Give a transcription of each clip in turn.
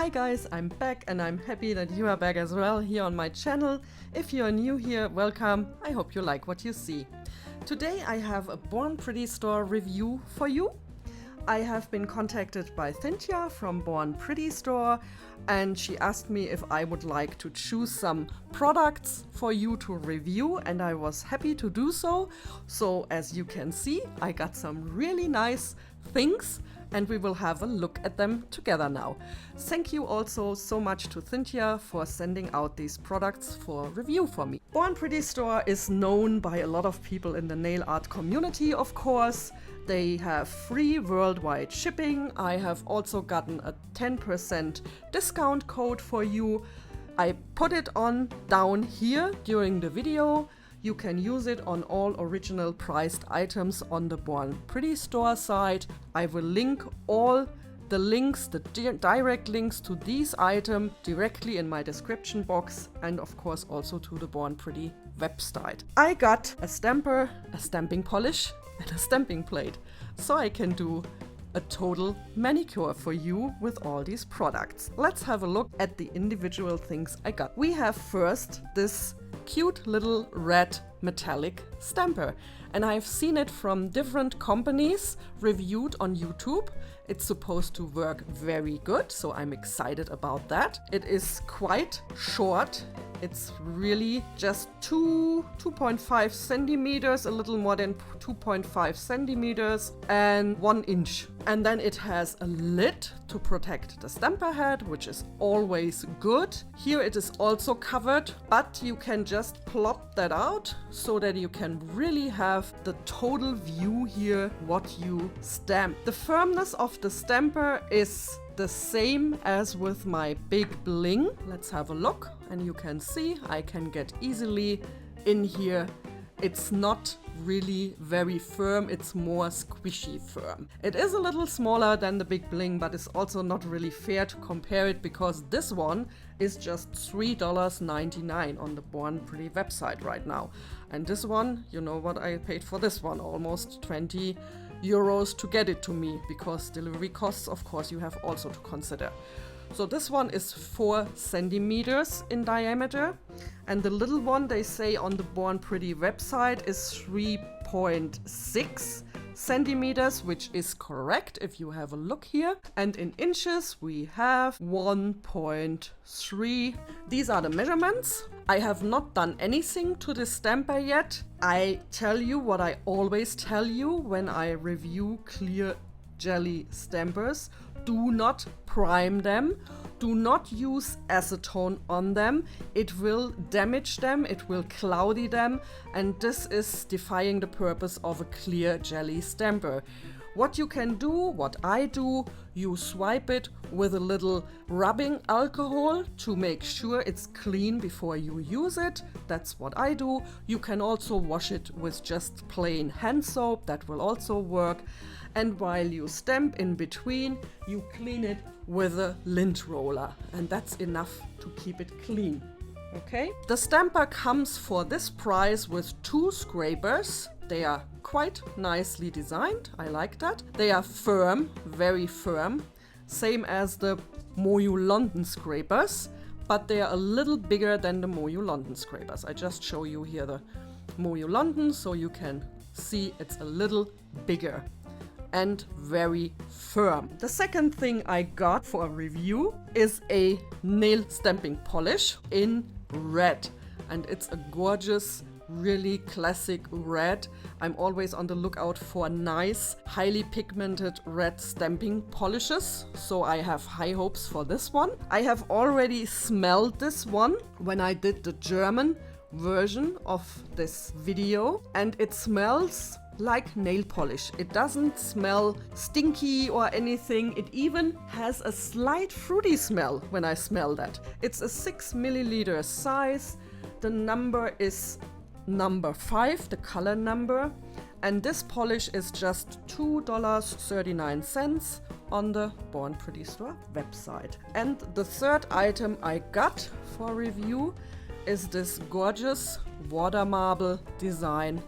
Hi guys, I'm back and I'm happy that you are back as well here on my channel. If you are new here, welcome. I hope you like what you see. Today I have a Born Pretty store review for you. I have been contacted by Cynthia from Born Pretty store and she asked me if I would like to choose some products for you to review, and I was happy to do so. So as you can see, I got some really nice things and we will have a look at them together now. Thank you also so much to Cynthia for sending out these products for review for me. Born Pretty store is known by a lot of people in the nail art community, of course. They have free worldwide shipping. I have also gotten a 10% discount code for you. I put it on down here during the video. You can use it on all original priced items on the Born Pretty store site. I will link all the links, the direct links to these items directly in my description box, and of course also to the Born Pretty website. I got a stamper, a stamping polish, and a stamping plate, so I can do a total manicure for you with all these products. Let's have a look at the individual things I got. We have first this cute little red metallic stamper, and I've seen it from different companies reviewed on YouTube. It's supposed to work very good, so I'm excited about that. It is quite short. It's really just 2.5 centimeters, a little more than 2.5 centimeters and 1 inch. And then it has a lid to protect the stamper head, which is always good. Here it is also covered, but you can just plop that out so that you can really have the total view here what you stamp. The firmness of the stamper is the same as with my big bling. Let's have a look, and you can see I can get easily in here. It's not really very firm, it's more squishy firm. It is a little smaller than the big bling, but it's also not really fair to compare it because this one is just $3.99 on the Born Pretty website right now. And this one, you know what I paid for this one? Almost 20 euros to get it to me, because delivery costs, of course, you have also to consider. So this one is 4 centimeters in diameter, and the little one they say on the Born Pretty website is 3.6 centimeters, which is correct if you have a look here. And in inches we have 1.3. These are the measurements. I have not done anything to the stamper yet. I tell you what I always tell you when I review clear jelly stampers: do not prime them, do not use acetone on them. It will damage them, it will cloudy them, and this is defying the purpose of a clear jelly stamper. What you can do, what I do, you swipe it with a little rubbing alcohol to make sure it's clean before you use it. That's what I do. You can also wash it with just plain hand soap, that will also work. And while you stamp in between, you clean it with a lint roller, and that's enough to keep it clean. Okay? The stamper comes for this price with 2 scrapers. They are quite nicely designed. I like that. They are firm, very firm, same as the Moyu London scrapers, but they are a little bigger than the Moyu London scrapers. I just show you here the Moyu London so you can see it's a little bigger and very firm. The second thing I got for a review is a nail stamping polish in red, and it's a gorgeous, really classic red. I'm always on the lookout for nice, highly pigmented red stamping polishes, so I have high hopes for this one. I have already smelled this one when I did the German version of this video, and it smells like nail polish. It doesn't smell stinky or anything. It even has a slight fruity smell when I smell that. It's a 6 milliliter size. The number is number 5, the color number, and this polish is just $2.39 on the Born Pretty store website. And the third item I got for review is this gorgeous Watermarble Design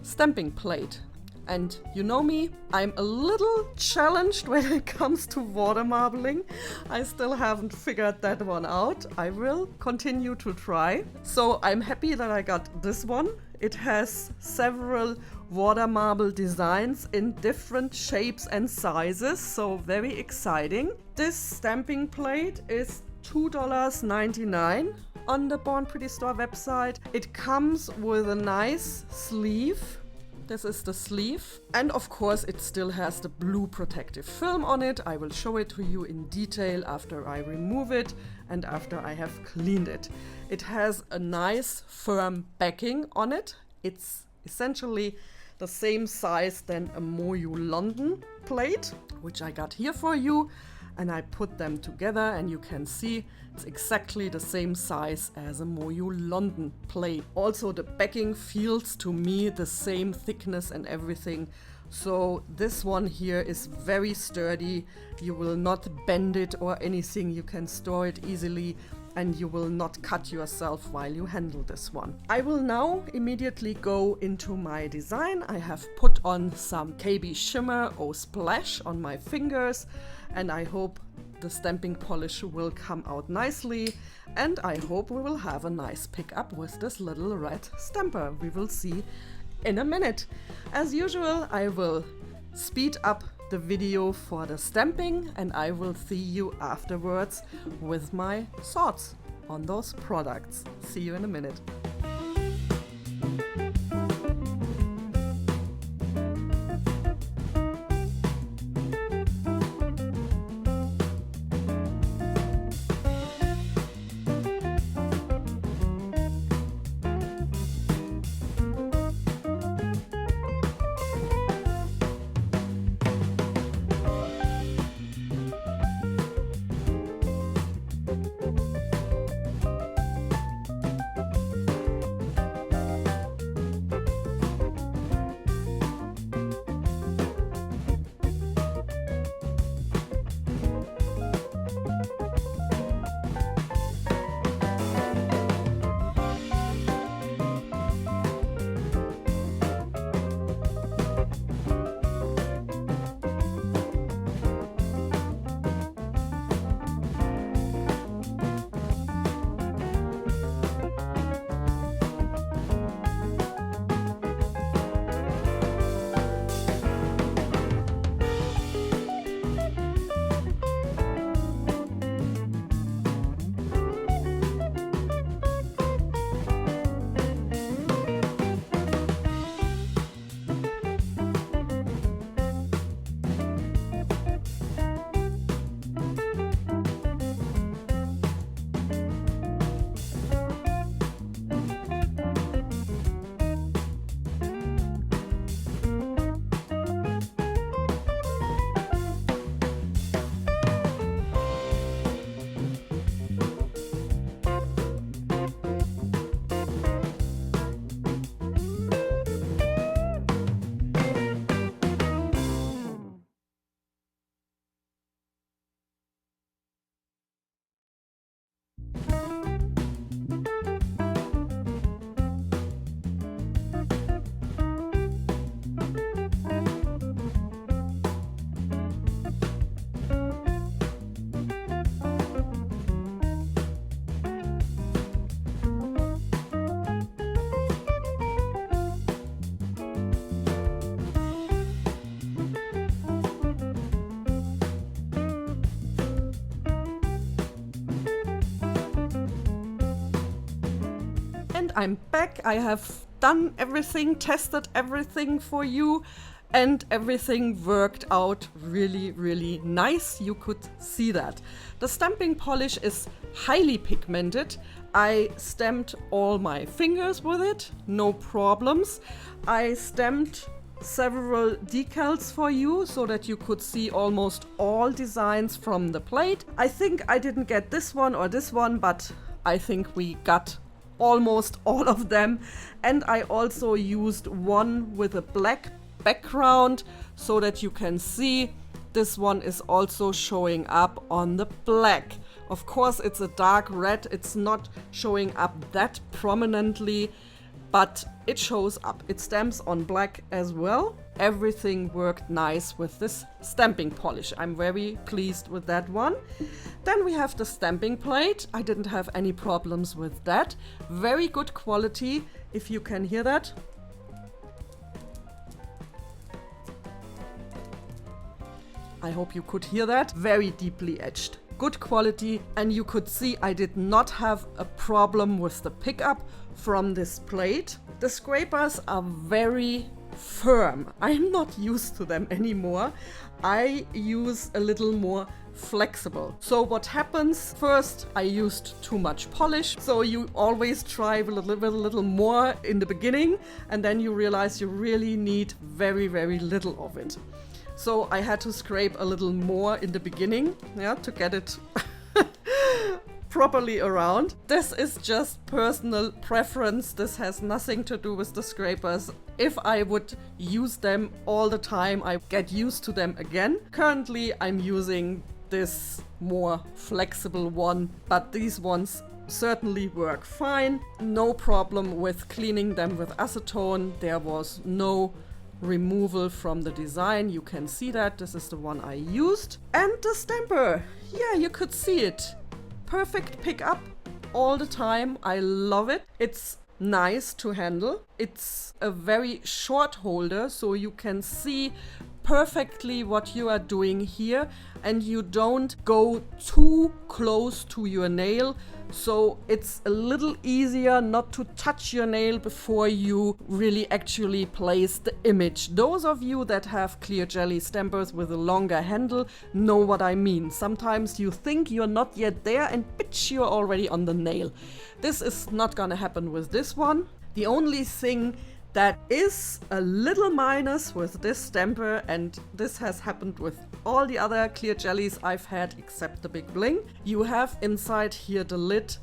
Stamping Plate. And you know me, I'm a little challenged when it comes to water marbling. I still haven't figured that one out. I will continue to try. So I'm happy that I got this one. It has several water marble designs in different shapes and sizes, so very exciting. This stamping plate is $2.99 on the Born Pretty Store website. It comes with a nice sleeve. This is the sleeve, and of course it still has the blue protective film on it. I will show it to you in detail after I remove it and after I have cleaned it. It has a nice firm backing on it. It's essentially the same size than a Moyu London plate, which I got here for you, and I put them together and you can see it's exactly the same size as a Moyu London plate. Also the backing feels to me the same thickness and everything. So this one here is very sturdy. You will not bend it or anything. You can store it easily and you will not cut yourself while you handle this one. I will now immediately go into my design. I have put on some KB Shimmer or Splash on my fingers, and I hope the stamping polish will come out nicely, and I hope we will have a nice pickup with this little red stamper. We will see in a minute. As usual, I will speed up the video for the stamping, and I will see you afterwards with my thoughts on those products. See you in a minute. I'm back. I have done everything, tested everything for you, and everything worked out really, really nice. You could see that. The stamping polish is highly pigmented. I stamped all my fingers with it, no problems. I stamped several decals for you so that you could see almost all designs from the plate. I think I didn't get this one or this one, but I think we got almost all of them. And I also used one with a black background so that you can see this one is also showing up on the black. Of course, it's a dark red. It's not showing up that prominently, but it shows up. It stamps on black as well. everything worked nice with this stamping polish. I'm very pleased with that one. Then we have the stamping plate. I didn't have any problems with that. Very good quality, if you can hear that. I hope you could hear that. Very deeply etched. Good quality, and you could see I did not have a problem with the pickup from this plate. The scrapers are very firm. I'm not used to them anymore. I use a little more flexible. So what happens? First, I used too much polish. So you always try with a little more in the beginning, and then you realize you really need very, very little of it. So I had to scrape a little more in the beginning, yeah, to get it properly around. This is just personal preference. This has nothing to do with the scrapers. If I would use them all the time, I get used to them again. Currently, I'm using this more flexible one, but these ones certainly work fine. No problem with cleaning them with acetone. There was no removal from the design. You can see that. This is the one I used. And the stamper. Yeah, you could see it. Perfect pickup all the time. I love it. It's nice to handle. It's a very short holder, so you can see perfectly what you are doing here, and you don't go too close to your nail, so it's a little easier not to touch your nail before you really actually place the image. Those of you that have clear jelly stampers with a longer handle know what I mean. Sometimes you think you're not yet there and bitch, you're already on the nail. This is not gonna happen with this one. The only thing that is a little minus with this stamper, and this has happened with all the other clear jellies I've had except the Big Bling. You have inside here the lid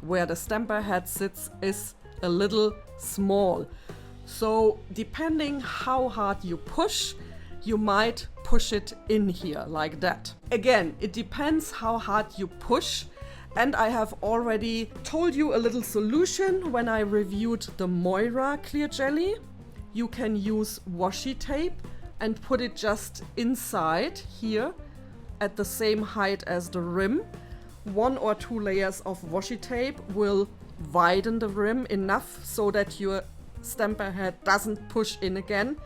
where the stamper head sits is a little small. So depending how hard you push, you might push it in here like that. Again, it depends how hard you push. And I have already told you a little solution when I reviewed the Moira clear jelly. You can use washi tape and put it just inside here at the same height as the rim. 1 or 2 layers of washi tape will widen the rim enough so that your stamper head doesn't push in again.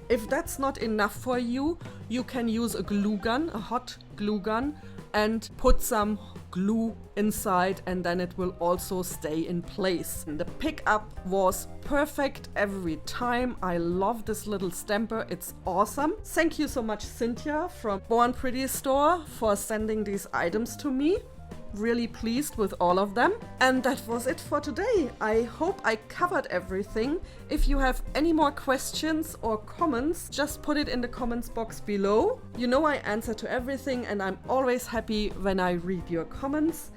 If that's not enough for you, you can use a glue gun, a hot glue gun, and put some glue inside, and then it will also stay in place. The pickup was perfect every time. I love this little stamper. It's awesome. Thank you so much, Cynthia from Born Pretty Store, for sending these items to me. Really pleased with all of them. And that was it for today. I hope I covered everything. If you have any more questions or comments, just put it in the comments box below. You know I answer to everything, and I'm always happy when I read your comments.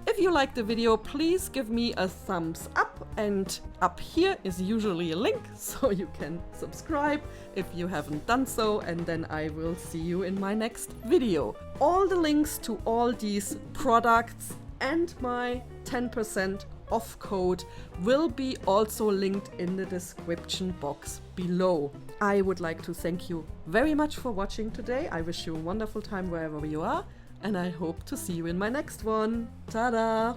If you like the video, please give me a thumbs up, and up here is usually a link so you can subscribe if you haven't done so, and then I will see you in my next video. All the links to all these products and my 10% off code will be also linked in the description box below. I would like to thank you very much for watching today. I wish you a wonderful time wherever you are, and I hope to see you in my next one. Ta-da!